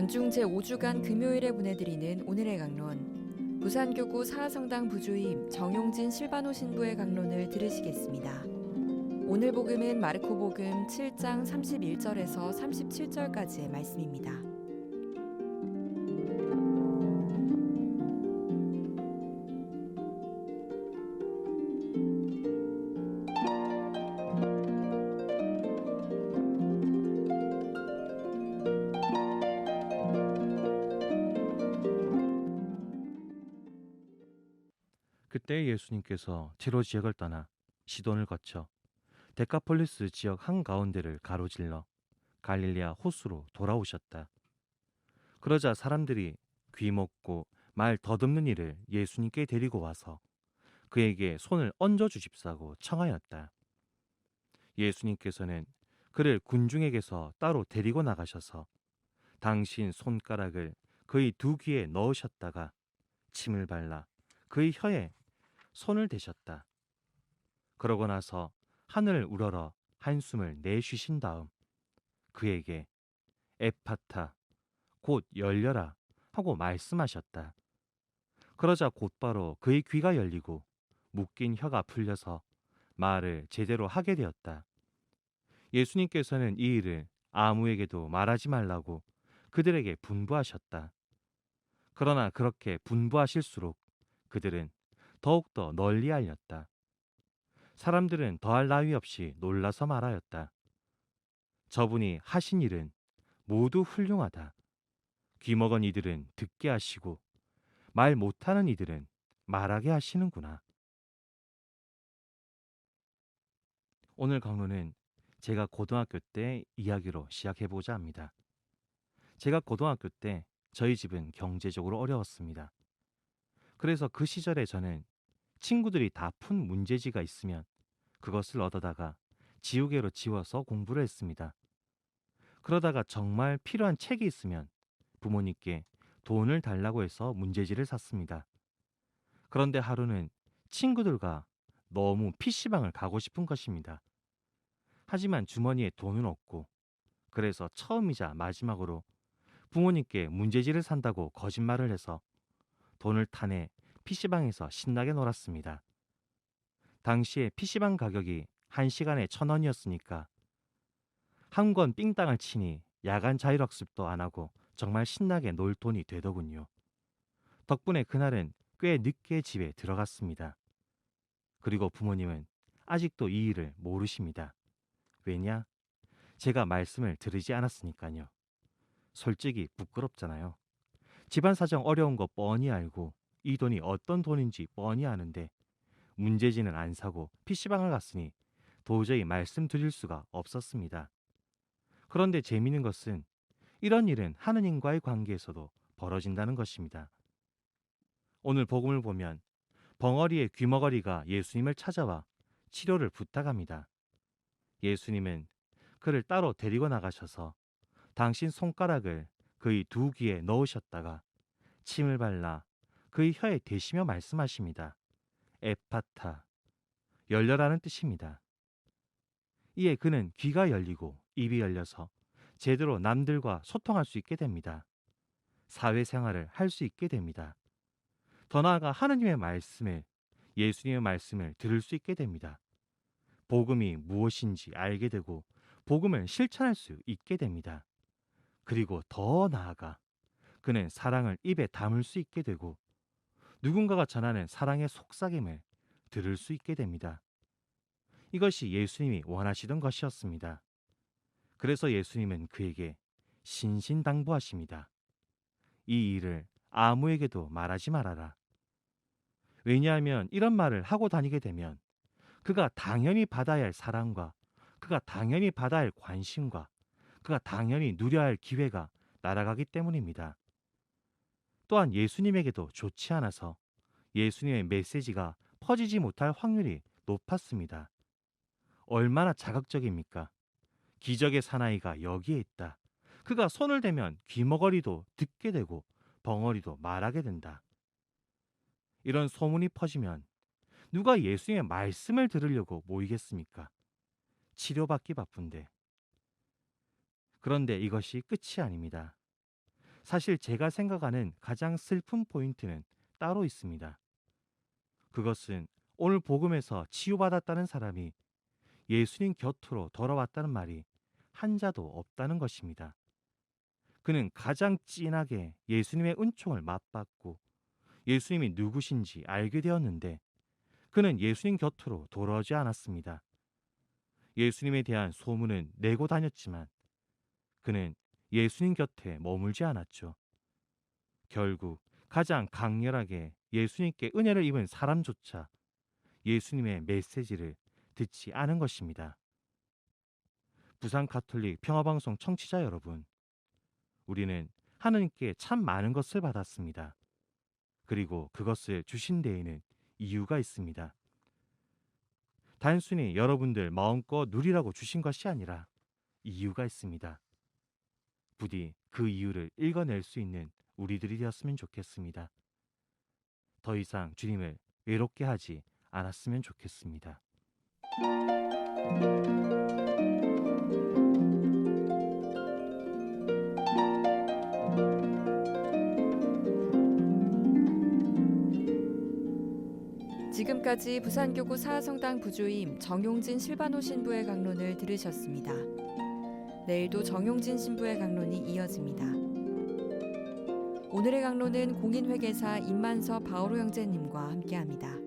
연중 제5주간 금요일에 보내드리는 오늘의 강론, 부산교구 사하성당 부주임 정용진 실바노 신부의 강론을 들으시겠습니다. 오늘 복음은 마르코복음 7장 31절에서 37절까지의 말씀입니다. 그때 예수님께서 티로 지역을 떠나 시돈을 거쳐 데카폴리스 지역 한가운데를 가로질러 갈릴리아 호수로 돌아오셨다. 그러자 사람들이 귀먹고 말 더듬는 이를 예수님께 데리고 와서 그에게 손을 얹어 주십사고 청하였다. 예수님께서는 그를 군중에게서 따로 데리고 나가셔서 당신 손가락을 그의 두 귀에 넣으셨다가 침을 발라 그의 혀에 손을 대셨다. 그러고 나서 하늘을 우러러 한숨을 내쉬신 다음 그에게 에파타, 곧 열려라 하고 말씀하셨다. 그러자 곧바로 그의 귀가 열리고 묶인 혀가 풀려서 말을 제대로 하게 되었다. 예수님께서는 이 일을 아무에게도 말하지 말라고 그들에게 분부하셨다. 그러나 그렇게 분부하실수록 그들은 더욱더 널리 알렸다. 사람들은 더할 나위 없이 놀라서 말하였다. 저분이 하신 일은 모두 훌륭하다. 귀먹은 이들은 듣게 하시고 말 못하는 이들은 말하게 하시는구나. 오늘 강론은 제가 고등학교 때 이야기로 시작해보자 합니다. 제가 고등학교 때 저희 집은 경제적으로 어려웠습니다. 그래서 그 시절에 저는 친구들이 다 푼 문제지가 있으면 그것을 얻어다가 지우개로 지워서 공부를 했습니다. 그러다가 정말 필요한 책이 있으면 부모님께 돈을 달라고 해서 문제지를 샀습니다. 그런데 하루는 친구들과 너무 PC방을 가고 싶은 것입니다. 하지만 주머니에 돈은 없고 그래서 처음이자 마지막으로 부모님께 문제지를 산다고 거짓말을 해서 돈을 타내 PC방에서 신나게 놀았습니다. 당시에 PC방 가격이 1시간에 1,000원이었으니까 한 권 삥땅을 치니 야간 자율학습도 안 하고 정말 신나게 놀 돈이 되더군요. 덕분에 그날은 꽤 늦게 집에 들어갔습니다. 그리고 부모님은 아직도 이 일을 모르십니다. 왜냐? 제가 말씀을 들으지 않았으니까요. 솔직히 부끄럽잖아요. 집안 사정 어려운 거 뻔히 알고 이 돈이 어떤 돈인지 뻔히 아는데 문제지는 안 사고 PC방을 갔으니 도저히 말씀드릴 수가 없었습니다. 그런데 재미있는 것은 이런 일은 하느님과의 관계에서도 벌어진다는 것입니다. 오늘 복음을 보면 벙어리의 귀머거리가 예수님을 찾아와 치료를 부탁합니다. 예수님은 그를 따로 데리고 나가셔서 당신 손가락을 그의 두 귀에 넣으셨다가 침을 발라 그의 혀에 대시며 말씀하십니다. 에파타, 열려라는 뜻입니다. 이에 그는 귀가 열리고 입이 열려서 제대로 남들과 소통할 수 있게 됩니다. 사회생활을 할 수 있게 됩니다. 더 나아가 하느님의 말씀을, 예수님의 말씀을 들을 수 있게 됩니다. 복음이 무엇인지 알게 되고 복음을 실천할 수 있게 됩니다. 그리고 더 나아가 그는 사랑을 입에 담을 수 있게 되고 누군가가 전하는 사랑의 속삭임을 들을 수 있게 됩니다. 이것이 예수님이 원하시던 것이었습니다. 그래서 예수님은 그에게 신신당부하십니다. 이 일을 아무에게도 말하지 말아라. 왜냐하면 이런 말을 하고 다니게 되면 그가 당연히 받아야 할 사랑과 그가 당연히 받아야 할 관심과 그가 당연히 누려야 할 기회가 날아가기 때문입니다. 또한 예수님에게도 좋지 않아서 예수님의 메시지가 퍼지지 못할 확률이 높았습니다. 얼마나 자극적입니까? 기적의 사나이가 여기에 있다. 그가 손을 대면 귀머거리도 듣게 되고 벙어리도 말하게 된다. 이런 소문이 퍼지면 누가 예수님의 말씀을 들으려고 모이겠습니까? 치료받기 바쁜데. 그런데 이것이 끝이 아닙니다. 사실 제가 생각하는 가장 슬픈 포인트는 따로 있습니다. 그것은 오늘 복음에서 치유받았다는 사람이 예수님 곁으로 돌아왔다는 말이 한자도 없다는 것입니다. 그는 가장 진하게 예수님의 은총을 맛봤고 예수님이 누구신지 알게 되었는데 그는 예수님 곁으로 돌아오지 않았습니다. 예수님에 대한 소문은 내고 다녔지만 그는 예수님 곁에 머물지 않았죠. 결국 가장 강렬하게 예수님께 은혜를 입은 사람조차 예수님의 메시지를 듣지 않은 것입니다. 부산 가톨릭 평화방송 청취자 여러분, 우리는 하느님께 참 많은 것을 받았습니다. 그리고 그것을 주신 데에는 이유가 있습니다. 단순히 여러분들 마음껏 누리라고 주신 것이 아니라 이유가 있습니다. 부디 그 이유를 읽어낼 수 있는 우리들이 되었으면 좋겠습니다. 더 이상 주님을 외롭게 하지 않았으면 좋겠습니다. 지금까지 부산교구 사성당 부주임 정용진 실바노 신부의 강론을 들으셨습니다. 내일도 정용진 신부의 강론이 이어집니다. 오늘의 강론은 공인회계사 임만서 바오로 형제님과 함께합니다.